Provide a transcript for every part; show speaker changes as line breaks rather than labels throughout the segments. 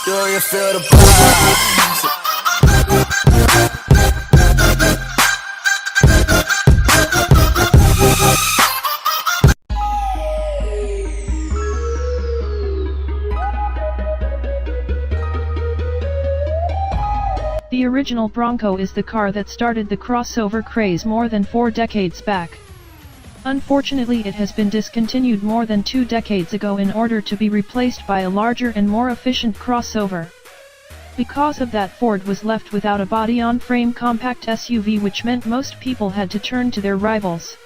Do you feel the vibes?
The original Bronco is the car that started the crossover craze more than 4 decades back. Unfortunately, it has been discontinued more than 2 decades ago in order to be replaced by a larger and more efficient crossover. Because of that, Ford was left without a body-on-frame compact SUV, which meant most people had to turn to their rivals.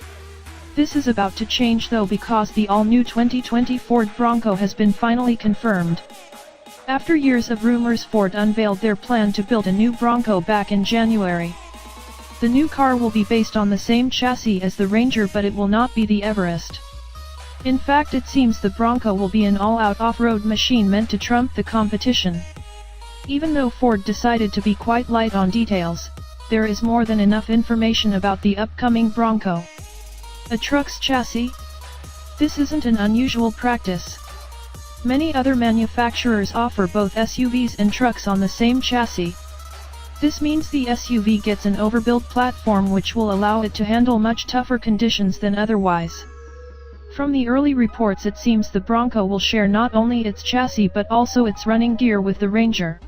This is about to change though, because the all-new 2020 Ford Bronco has been finally confirmed. After years of rumors, Ford unveiled their plan to build a new Bronco back in January. The new car will be based on the same chassis as the Ranger, but it will not be the Everest. In fact, it seems the Bronco will be an all-out off-road machine meant to trump the competition. Even though Ford decided to be quite light on details, there is more than enough information about the upcoming Bronco. A truck's chassis? This isn't an unusual practice. Many other manufacturers offer both SUVs and trucks on the same chassis. This means the SUV gets an overbuilt platform which will allow it to handle much tougher conditions than otherwise. From the early reports, it seems the Bronco will share not only its chassis but also its running gear with the Ranger.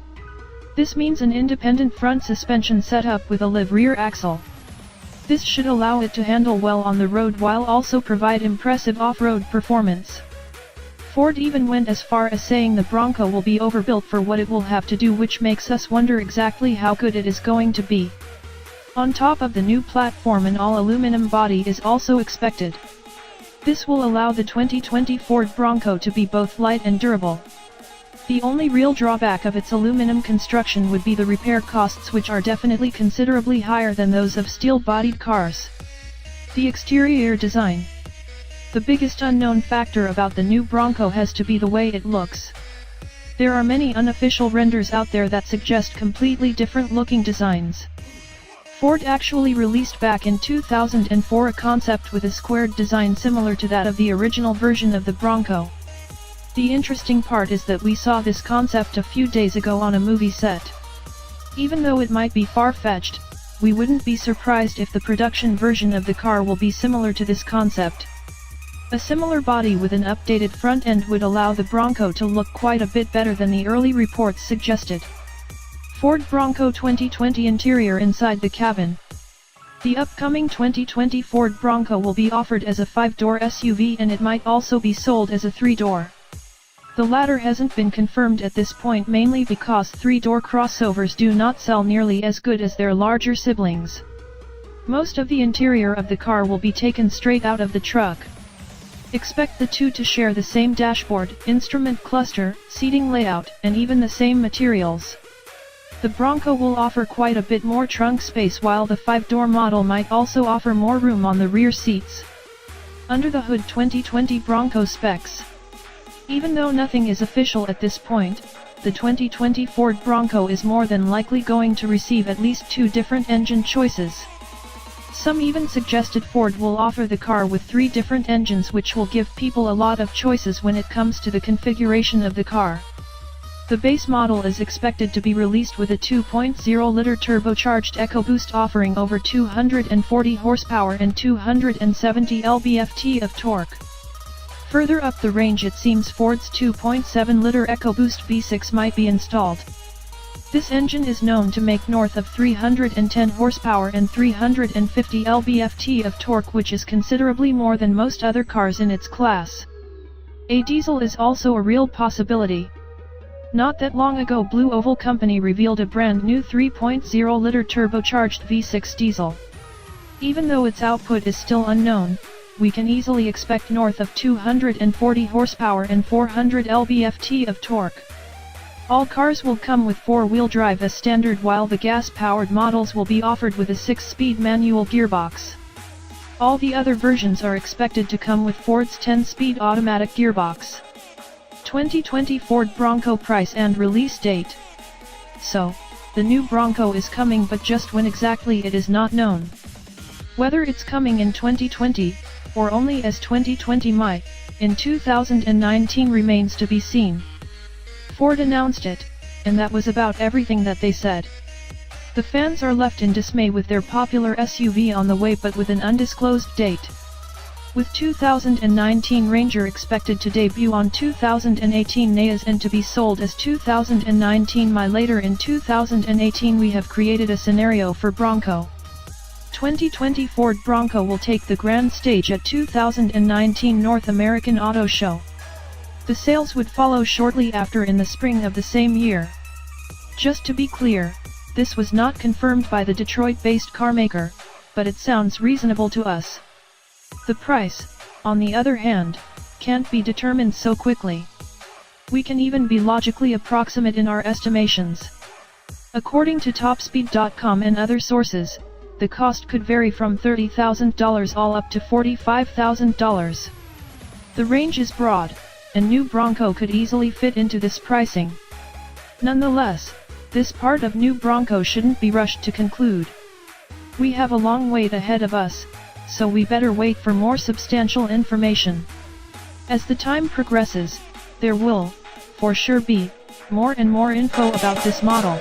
This means an independent front suspension setup with a live rear axle. This should allow it to handle well on the road while also provide impressive off-road performance. Ford even went as far as saying the Bronco will be overbuilt for what it will have to do, which makes us wonder exactly how good it is going to be. On top of the new platform, an all-aluminum body is also expected. This will allow the 2020 Ford Bronco to be both light and durable. The only real drawback of its aluminum construction would be the repair costs, which are definitely considerably higher than those of steel-bodied cars. The exterior design. The biggest unknown factor about the new Bronco has to be the way it looks. There are many unofficial renders out there that suggest completely different looking designs. Ford actually released back in 2004 a concept with a squared design similar to that of the original version of the Bronco. The interesting part is that we saw this concept a few days ago on a movie set. Even though it might be far-fetched, we wouldn't be surprised if the production version of the car will be similar to this concept. A similar body with an updated front end would allow the Bronco to look quite a bit better than the early reports suggested. Ford Bronco 2020 interior inside the cabin. The upcoming 2020 Ford Bronco will be offered as a 5-door SUV, and it might also be sold as a 3-door. The latter hasn't been confirmed at this point, mainly because 3-door crossovers do not sell nearly as good as their larger siblings. Most of the interior of the car will be taken straight out of the truck. Expect the two to share the same dashboard, instrument cluster, seating layout, and even the same materials. The Bronco will offer quite a bit more trunk space, while the 5-door model might also offer more room on the rear seats. Under the hood, 2020 Bronco specs. Even though nothing is official at this point, the 2020 Ford Bronco is more than likely going to receive at least 2 different engine choices. Some even suggested Ford will offer the car with 3 different engines, which will give people a lot of choices when it comes to the configuration of the car. The base model is expected to be released with a 2.0-liter turbocharged EcoBoost offering over 240 horsepower and 270 lb-ft of torque. Further up the range, it seems Ford's 2.7-liter EcoBoost V6 might be installed. This engine is known to make north of 310 horsepower and 350 lb-ft of torque, which is considerably more than most other cars in its class. A diesel is also a real possibility. Not that long ago, Blue Oval Company revealed a brand new 3.0-liter turbocharged V6 diesel. Even though its output is still unknown, we can easily expect north of 240 horsepower and 400 lb-ft of torque. All cars will come with 4-wheel drive as standard, while the gas-powered models will be offered with a 6-speed manual gearbox. All the other versions are expected to come with Ford's 10-speed automatic gearbox. 2020 Ford Bronco price and release date. So, the new Bronco is coming, but just when exactly it is not known. Whether it's coming in 2020, or only as 2020 might, in 2019 remains to be seen. Ford announced it, and that was about everything that they said. The fans are left in dismay with their popular SUV on the way but with an undisclosed date. With 2019 Ranger expected to debut on 2018 Neas and to be sold as 2019 My later in 2018 we have created a scenario for Bronco. 2020 Ford Bronco will take the grand stage at 2019 North American Auto Show. The sales would follow shortly after in the spring of the same year. Just to be clear, this was not confirmed by the Detroit-based carmaker, but it sounds reasonable to us. The price, on the other hand, can't be determined so quickly. We can even be logically approximate in our estimations. According to Topspeed.com and other sources, the cost could vary from $30,000 all up to $45,000. The range is broad, and new Bronco could easily fit into this pricing. Nonetheless, this part of new Bronco shouldn't be rushed to conclude. We have a long wait ahead of us, so we better wait for more substantial information. As the time progresses, there will, for sure be, more and more info about this model.